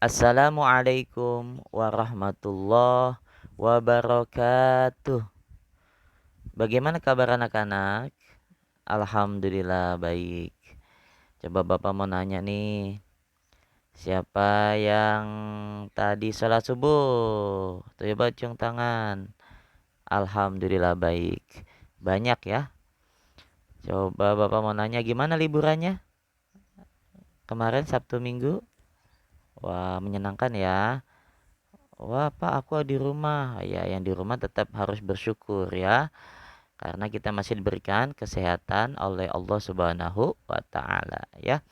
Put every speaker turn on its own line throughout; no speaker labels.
Assalamualaikum warahmatullahi wabarakatuh. Bagaimana kabar anak-anak? Alhamdulillah baik. Coba Bapak mau nanya nih, siapa yang tadi sholat subuh? Coba cium tangan. Alhamdulillah baik. Banyak ya. Coba Bapak mau nanya gimana liburannya? Kemarin Sabtu Minggu? Wah, menyenangkan ya. Wah, Pak, aku di rumah. Ya, yang di rumah tetap harus bersyukur ya. Karena kita masih diberikan kesehatan oleh Allah Subhanahu wa taala ya.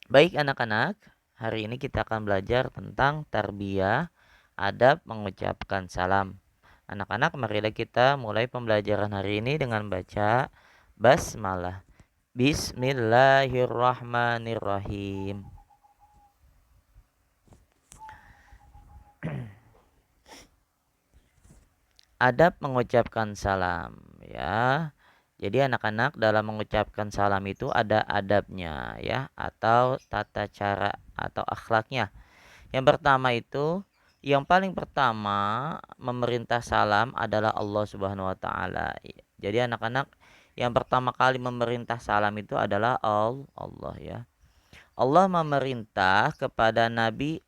Baik anak-anak, hari ini kita akan belajar tentang tarbiyah, adab mengucapkan salam. Anak-anak, marilah kita mulai pembelajaran hari ini dengan baca basmalah. Bismillahirrahmanirrahim. Adab mengucapkan salam ya. Jadi anak-anak dalam mengucapkan salam itu ada adabnya ya atau tata cara atau akhlaknya. Yang pertama itu yang paling pertama memerintah salam adalah Allah Subhanahu wa taala. Jadi anak-anak yang pertama kali memerintah salam itu adalah Allah ya. Allah memerintah kepada Nabi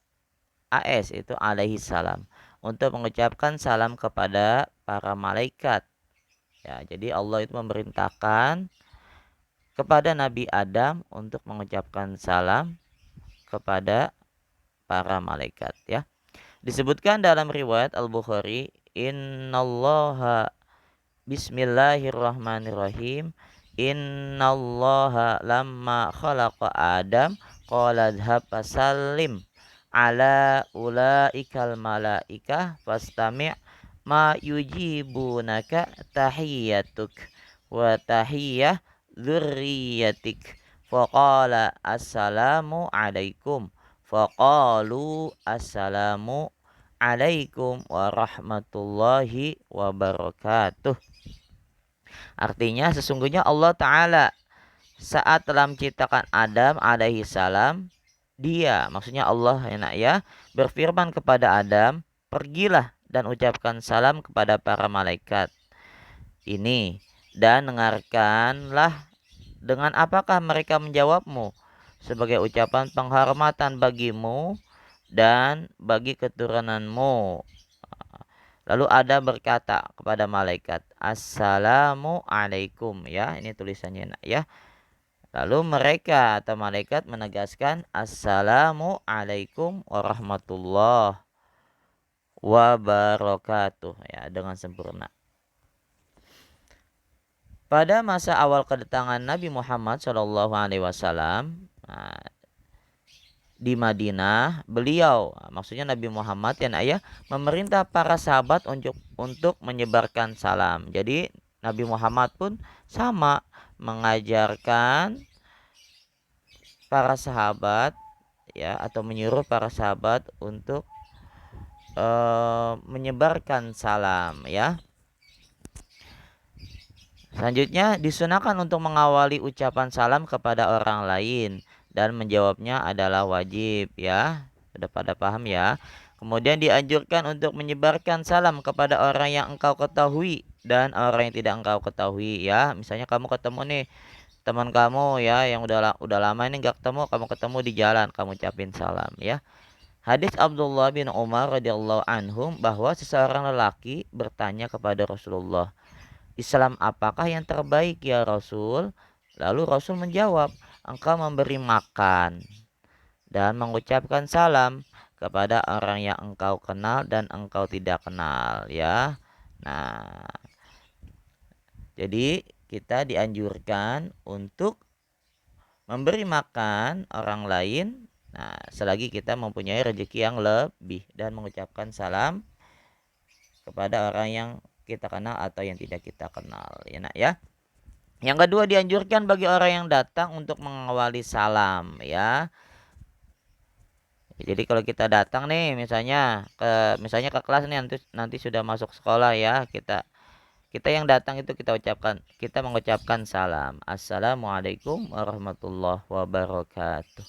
AS itu alaihi salam untuk mengucapkan salam kepada para malaikat. Ya, jadi Allah itu memerintahkan kepada Nabi Adam untuk mengucapkan salam kepada para malaikat ya. Disebutkan dalam riwayat Al-Bukhari, innallaha bismillahirrahmanirrahim. Innallaha lamma khalaqa Adam qala dhhab fasallim ala ulaikal malaikah fastami' ma yujibunaka tahiyatuk wa tahiyah dzurriyyatik faqala assalamu alaikum faqalu assalamu alaikum warahmatullahi wabarakatuh. Artinya sesungguhnya Allah Ta'ala saat telah menciptakan Adam alaihi salam, dia maksudnya Allah ya nak ya berfirman kepada Adam, pergilah dan ucapkan salam kepada para malaikat ini dan dengarkanlah dengan apakah mereka menjawabmu sebagai ucapan penghormatan bagimu dan bagi keturunanmu. Lalu Adam berkata kepada malaikat, Assalamu alaikum ya, ini tulisannya nak ya. Lalu mereka atau malaikat menegaskan Assalamu alaikum warahmatullahi wabarakatuh ya dengan sempurna. Pada masa awal kedatangan Nabi Muhammad SAW di Madinah, beliau maksudnya Nabi Muhammad ya ayah memerintah para sahabat untuk menyebarkan salam. Jadi Nabi Muhammad pun sama mengajarkan para sahabat ya atau menyuruh para sahabat untuk menyebarkan salam ya. Selanjutnya disunahkan untuk mengawali ucapan salam kepada orang lain dan menjawabnya adalah wajib ya. Sudah pada paham ya. Kemudian dianjurkan untuk menyebarkan salam kepada orang yang engkau ketahui dan orang yang tidak engkau ketahui ya. Misalnya kamu ketemu nih teman kamu ya yang udah lama ini enggak ketemu, kamu ketemu di jalan, kamu ucapin salam ya. Hadis Abdullah bin Umar radhiyallahu anhum bahwa seseorang lelaki bertanya kepada Rasulullah, Islam apakah yang terbaik ya Rasul? Lalu Rasul menjawab, engkau memberi makan dan mengucapkan salam kepada orang yang engkau kenal dan engkau tidak kenal ya. Nah, jadi kita dianjurkan untuk memberi makan orang lain. Nah, selagi kita mempunyai rezeki yang lebih dan mengucapkan salam kepada orang yang kita kenal atau yang tidak kita kenal ya nak ya. Yang kedua dianjurkan bagi orang yang datang untuk mengawali salam ya. Jadi kalau kita datang nih misalnya ke kelas nih nanti sudah masuk sekolah ya, kita yang datang itu kita mengucapkan salam. Assalamualaikum warahmatullahi wabarakatuh.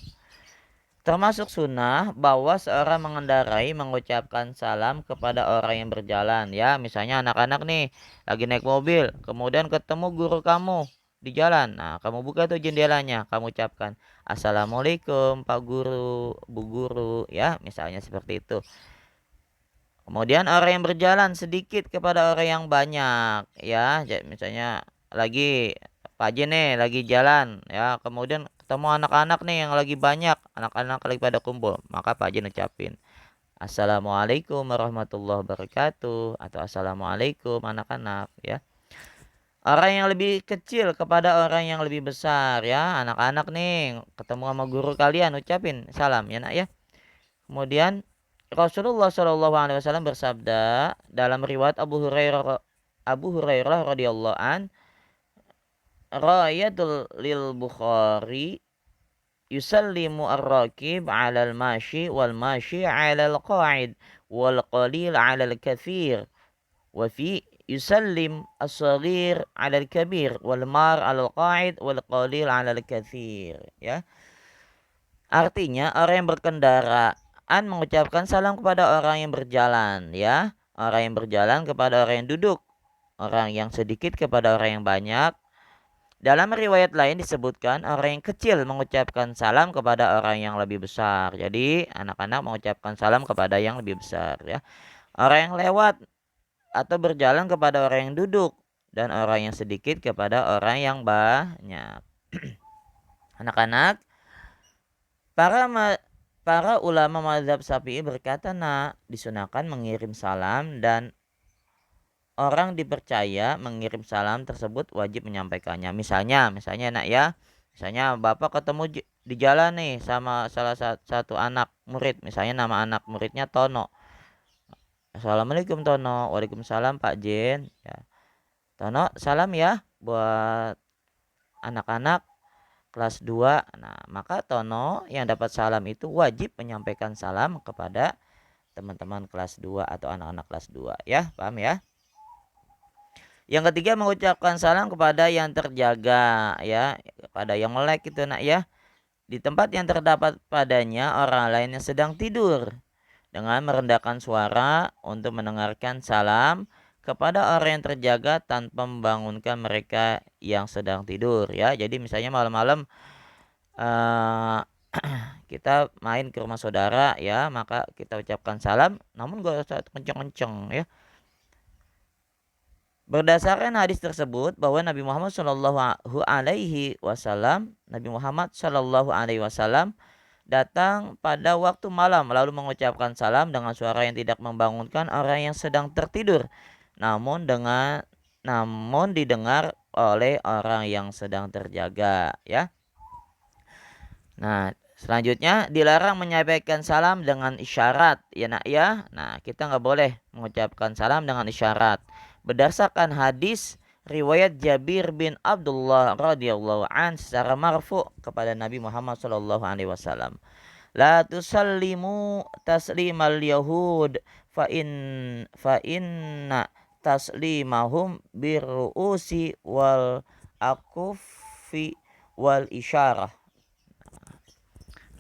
Termasuk sunnah bahwa seorang mengendarai mengucapkan salam kepada orang yang berjalan. Ya, misalnya anak-anak nih lagi naik mobil, kemudian ketemu guru kamu di jalan. Nah, kamu buka tuh jendelanya, kamu ucapkan Assalamualaikum Pak Guru, Bu Guru, ya, misalnya seperti itu. Kemudian orang yang berjalan sedikit kepada orang yang banyak, ya, misalnya lagi Pak J nih lagi jalan, ya, kemudian ketemu anak-anak nih yang lagi banyak, anak-anak lagi pada kumpul, maka Pak J ucapin Assalamualaikum warahmatullahi wabarakatuh atau Assalamualaikum anak-anak, ya. Orang yang lebih kecil kepada orang yang lebih besar, ya, anak-anak nih ketemu sama guru kalian ucapin salam, ya nak, ya. Kemudian Rasulullah Shallallahu Alaihi Wasallam bersabda dalam riwayat Abu Hurairah radhiyallahu an, Rayatul lil Bukhari yusallimu ar-rakib 'ala al-mashi wal mashi 'ala al-qa'id wal qalil 'ala al-kathir wa fi yusallim as-saghir 'ala al-kabir wal mar 'ala al-qa'id wal qalil 'ala al-kathir, ya. Artinya orang yang berkendaraan mengucapkan salam kepada orang yang berjalan, ya. Orang yang berjalan kepada orang yang duduk, orang yang sedikit kepada orang yang banyak. Dalam riwayat lain disebutkan orang yang kecil mengucapkan salam kepada orang yang lebih besar. Jadi anak-anak mengucapkan salam kepada yang lebih besar, ya. Orang yang lewat atau berjalan kepada orang yang duduk dan orang yang sedikit kepada orang yang banyak. Anak-anak, Para ulama mazhab Syafi'i berkata, nak, disunahkan mengirim salam dan orang dipercaya mengirim salam tersebut wajib menyampaikannya. Misalnya nak, ya, misalnya bapak ketemu di jalan nih sama salah satu anak murid, misalnya nama anak muridnya Tono. Assalamualaikum Tono. Waalaikumsalam Pak Jen. Ya. Tono, salam ya buat anak-anak kelas 2. Nah, maka Tono yang dapat salam itu wajib menyampaikan salam kepada teman-teman kelas 2 atau anak-anak kelas 2, ya. Paham, ya? Yang ketiga, mengucapkan salam kepada yang terjaga, ya, kepada yang melek itu, nak, ya. Di tempat yang terdapat padanya orang lain yang sedang tidur, dengan merendahkan suara untuk mendengarkan salam kepada orang yang terjaga tanpa membangunkan mereka yang sedang tidur, ya. Jadi misalnya malam-malam kita main ke rumah saudara, ya, maka kita ucapkan salam namun gak usah kenceng-kenceng, ya. Berdasarkan hadis tersebut bahwa Nabi Muhammad SAW datang pada waktu malam lalu mengucapkan salam dengan suara yang tidak membangunkan orang yang sedang tertidur, namun didengar oleh orang yang sedang terjaga, ya. Nah, selanjutnya dilarang menyampaikan salam dengan isyarat, ya nak, ya. Nah, kita nggak boleh mengucapkan salam dengan isyarat. Berdasarkan hadis riwayat Jabir bin Abdullah radhiyallahu an secara marfu kepada Nabi Muhammad sallallahu alaihi wasallam. La tusallimu taslimal yahud fa inna taslimahum birruusi wal akufi wal isyarah.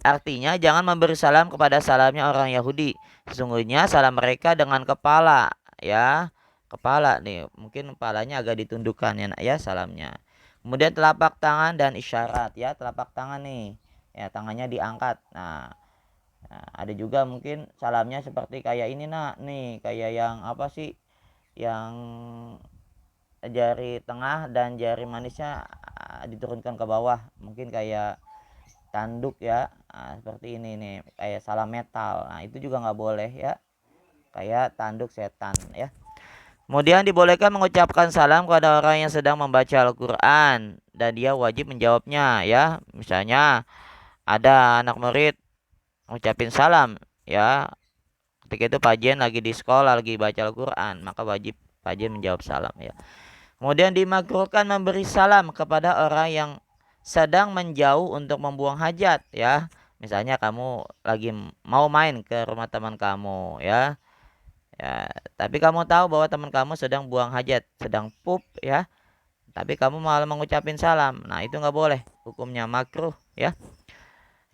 Artinya jangan memberi salam kepada salamnya orang Yahudi. Sesungguhnya salam mereka dengan kepala, ya. Kepala nih, mungkin kepalanya agak ditundukkan, ya nak, ya, salamnya. Kemudian telapak tangan dan isyarat, ya, telapak tangan nih, ya, tangannya diangkat. Nah, ada juga mungkin salamnya seperti kayak ini, nak, nih, kayak yang apa sih, yang jari tengah dan jari manisnya diturunkan ke bawah, mungkin kayak tanduk, ya. Nah, seperti ini nih, kayak salam metal. Nah, itu juga nggak boleh, ya, kayak tanduk setan, ya. Kemudian dibolehkan mengucapkan salam kepada orang yang sedang membaca Al-Quran dan dia wajib menjawabnya, ya. Misalnya ada anak murid ngucapin salam, ya. Ketika itu Pak Jen lagi di sekolah lagi baca Al-Quran, maka wajib Pak Jen menjawab salam, ya. Kemudian dimakruhkan memberi salam kepada orang yang sedang menjauh untuk membuang hajat, ya. Misalnya kamu lagi mau main ke rumah teman kamu, ya. Ya, tapi kamu tahu bahwa teman kamu sedang buang hajat, sedang pup, ya. Tapi kamu malah mengucapin salam. Nah, itu nggak boleh. Hukumnya makruh, ya.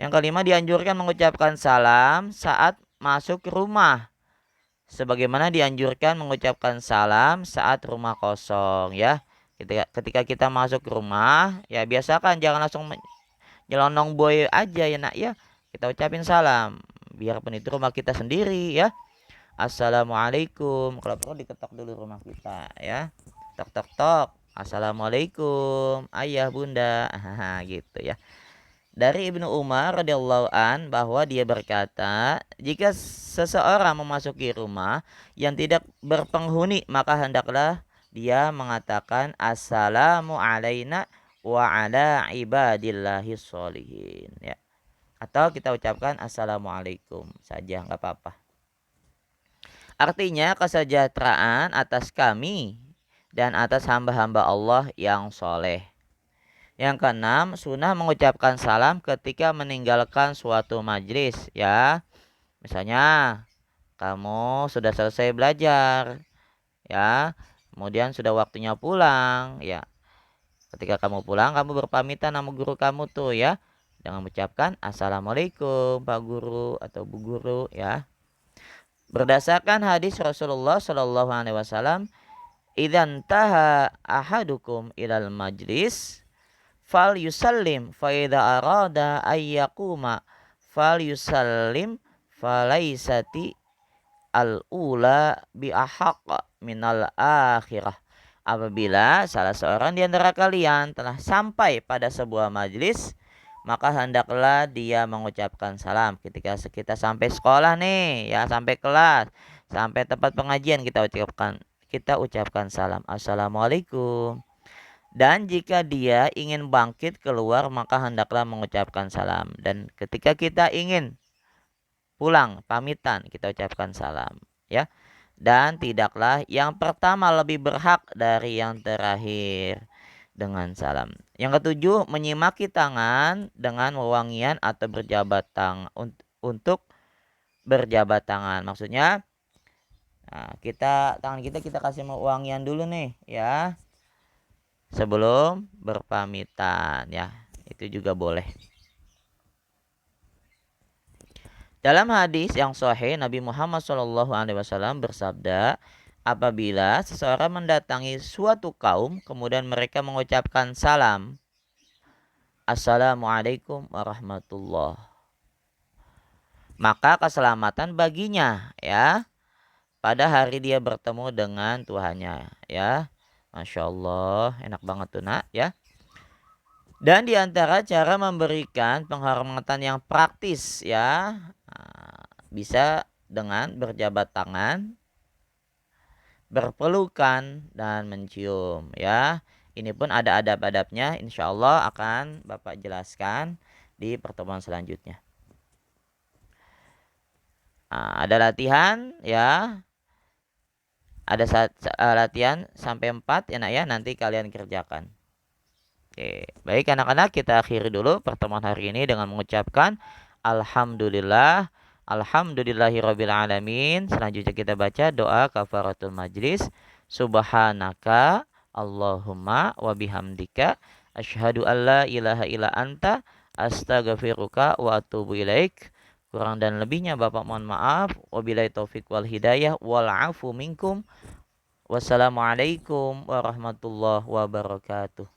Yang kelima, dianjurkan mengucapkan salam saat masuk rumah, sebagaimana dianjurkan mengucapkan salam saat rumah kosong ya. Ketika kita masuk ke rumah, ya biasakan jangan langsung nyelonong boy aja ya nak ya. Kita ucapin salam, biarpun itu rumah kita sendiri ya. Assalamualaikum. Kalau perlu diketok dulu rumah kita ya. Tok tok tok. Assalamualaikum, ayah bunda. Gitu ya. Dari Ibnu Umar radhiyallahu an bahwa dia berkata, jika seseorang memasuki rumah yang tidak berpenghuni, maka hendaklah dia mengatakan assalamu alaina wa ala ibadillahi sholihin ya. Atau kita ucapkan assalamualaikum saja, nggak apa-apa. Artinya kesejahteraan atas kami dan atas hamba-hamba Allah yang soleh. Yang keenam, sunnah mengucapkan salam ketika meninggalkan suatu majlis ya. Misalnya kamu sudah selesai belajar ya, kemudian sudah waktunya pulang ya. Ketika kamu pulang, kamu berpamitan sama guru kamu tuh ya, dengan mengucapkan assalamualaikum Pak Guru atau Bu Guru ya. Berdasarkan hadis Rasulullah Shallallahu Alaihi Wasallam, idzan taha ahadukum ilal majlis fal yusallim fa idza arada ay yaquma fal yusallim falaisati al ula bi ahaq minal akhirah. Apabila salah seorang di antara kalian telah sampai pada sebuah majlis, maka hendaklah dia mengucapkan salam. Ketika kita sampai sekolah nih ya, sampai kelas, sampai tempat pengajian, kita ucapkan salam, assalamualaikum. Dan jika dia ingin bangkit keluar, maka hendaklah mengucapkan salam. Dan ketika kita ingin pulang, pamitan, kita ucapkan salam ya. Dan tidaklah yang pertama lebih berhak dari yang terakhir dengan salam. Yang ketujuh, menyimaki tangan dengan wewangian atau berjabat tangan untuk berjabat tangan. Maksudnya tangan kita kasih wewangian dulu nih ya, sebelum berpamitan ya. Itu juga boleh. Dalam hadis yang sahih, Nabi Muhammad SAW bersabda, apabila seseorang mendatangi suatu kaum, kemudian mereka mengucapkan salam, assalamualaikum warahmatullah, maka keselamatan baginya ya, pada hari dia bertemu dengan Tuhannya ya. Masya Allah, enak banget tuh nak ya. Dan di antara cara memberikan penghormatan yang praktis ya, bisa dengan berjabat tangan, berpelukan, dan mencium ya. Ini pun ada adab-adabnya, insya Allah akan Bapak jelaskan di pertemuan selanjutnya. Ada latihan ya, ada latihan sampai 4 ya nak ya, nanti kalian kerjakan. Oke, baik anak-anak, kita akhiri dulu pertemuan hari ini dengan mengucapkan alhamdulillah, alhamdulillahirabbil alamin. Selanjutnya kita baca doa kafaratul majlis. Subhanaka Allahumma wa bihamdika asyhadu alla ilaha illa anta astaghfiruka wa atubu ilaik. Kurang dan lebihnya Bapak mohon maaf. Wabillahi taufik wal hidayah wal afu minkum. Wassalamualaikum warahmatullahi wabarakatuh.